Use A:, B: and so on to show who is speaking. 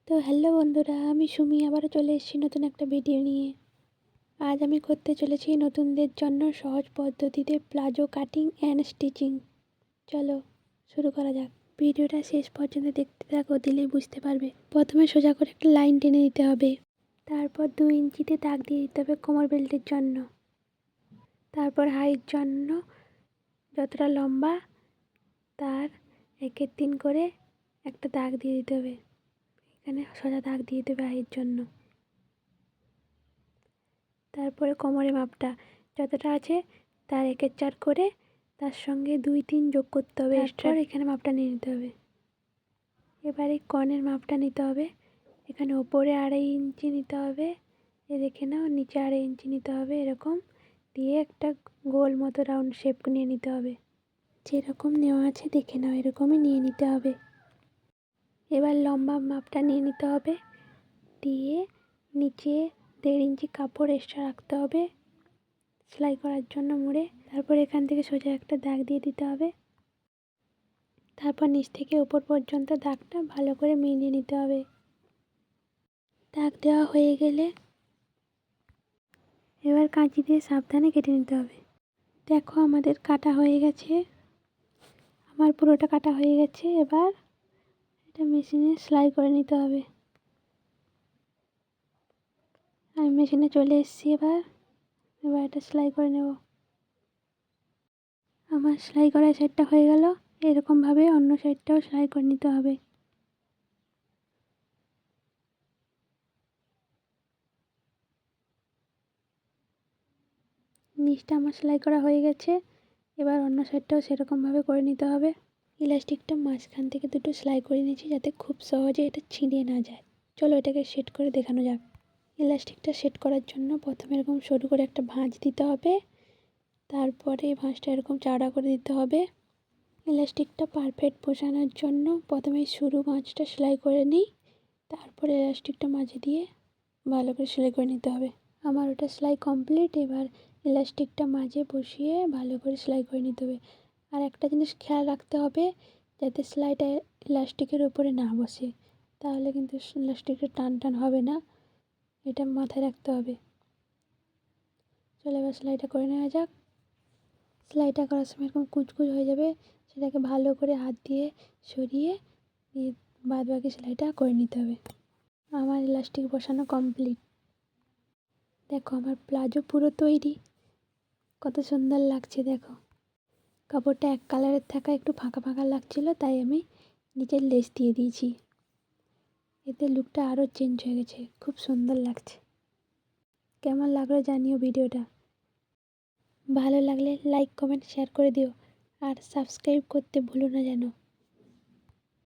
A: তো হ্যালো বন্ধুরা, আমি সুমি আবারও চলে এসেছি নতুন একটা ভিডিও নিয়ে। আজ আমি করতে চলেছি নতুনদের জন্য সহজ পদ্ধতিতে প্লাজো কাটিং অ্যান্ড স্টিচিং। চলো শুরু করা যাক। ভিডিওটা শেষ পর্যন্ত দেখতে থাকো, দিলেই বুঝতে পারবে। প্রথমে সোজা করে একটা লাইন টেনে দিতে হবে, তারপর 2 ইঞ্চিতে দাগ দিয়ে দিতে হবে কোমর বেল্টের জন্য। তারপর হাইট জন্য যতটা লম্বা তার 1/3 করে একটা দাগ দিয়ে দিতে হবে। এখানে সোজা দাগ দিয়ে দেবে হাইয়ের জন্য। তারপরে কোমরের মাপটা যতটা আছে তার 1/4 করে তার সঙ্গে 2-3 যোগ করতে হবে। তারপর এখানে মাপটা নিয়ে নিতে হবে। এবারে কনের মাপটা নিতে হবে। এখানে ওপরে 2.5 ইঞ্চি নিতে হবে, এ দেখে নাও, নিচে 2.5 ইঞ্চি নিতে হবে। এরকম দিয়ে একটা গোল মতো রাউন্ড শেপ নিয়ে নিতে হবে। যেরকম নেওয়া আছে দেখে নাও, এরকমই নিয়ে নিতে হবে। এবার লম্বা মাপটা নিয়ে নিতে হবে, দিয়ে নিচে 1.5 ইঞ্চি কাপড় এক্সট্রা রাখতে হবে সেলাই করার জন্য মুড়ে। তারপর এখান থেকে সোজা একটা দাগ দিয়ে দিতে হবে। তারপর নিচ থেকে উপর পর্যন্ত দাগটা ভালো করে মিলিয়ে নিতে হবে। দাগ দেওয়া হয়ে গেলে এবার কাঁচি দিয়ে সাবধানে কেটে নিতে হবে। দেখো আমাদের কাটা হয়ে গেছে, আমার পুরোটা কাটা হয়ে গেছে। এবার এটা মেশিনে সেলাই করে নিতে হবে। আমি মেশিনে চলে এসেছি। এবার এটা সেলাই করে নেব। আমার সেলাই করা সাইডটা হয়ে গেল, এরকমভাবে অন্য সাইডটাও সেলাই করে নিতে হবে। নিচটা আমার সেলাই করা হয়ে গেছে, এবার অন্য সাইডটাও সেরকমভাবে করে নিতে হবে। ইলাস্টিকটা মাঝখান থেকে দুটো সেলাই করে নিয়েছি যাতে খুব সহজে এটা ছিঁড়ে না যায়। চলো এটাকে সেট করে দেখানো যাক। ইলাস্টিকটা সেট করার জন্য প্রথমে এরকম সরু করে একটা ভাঁজ দিতে হবে, তারপরে এই ভাঁজটা এরকম চওড়া করে দিতে হবে। ইলাস্টিকটা পারফেক্ট বসানোর জন্য প্রথমে সরু ভাঁজটা সেলাই করে নিই, তারপরে ইলাস্টিকটা মাঝে দিয়ে ভালো করে সেলাই করে নিতে হবে। আমার ওটা সেলাই কমপ্লিট। এবার ইলাস্টিকটা মাঝে বসিয়ে ভালো করে সেলাই করে নিতে হবে। আর একটা জিনিস খেয়াল রাখতে হবে, যাতে সেলাইটা ইলাস্টিকের উপরে না বসে, তাহলে কিন্তু ইলাস্টিকটা টান টান হবে না, এটা মাথায় রাখতে হবে। চলো এবার সেলাইটা করে নেওয়া যাক। সেলাইটা করার সময় এরকম কুচকুচ হয়ে যাবে, সেটাকে ভালো করে হাত দিয়ে সরিয়ে বাদ বাকি সেলাইটা করে নিতে হবে। আমার ইলাস্টিক বসানো কমপ্লিট। দেখো আমার প্লাজো পুরো তৈরি, কত সুন্দর লাগছে দেখো। কাপড়টা এক কালারের থাকা একটু ফাঁকা ফাঁকা লাগছিল, তাই আমি নিচের লেস দিয়ে দিয়েছি। এতে লুকটা আরও চেঞ্জ হয়ে গেছে, খুব সুন্দর লাগছে। কেমন লাগলো জানিও ভিডিওটা। ভালো লাগলে লাইক কমেন্ট শেয়ার করে দিও, আর সাবস্ক্রাইব করতে ভুলো না যেন।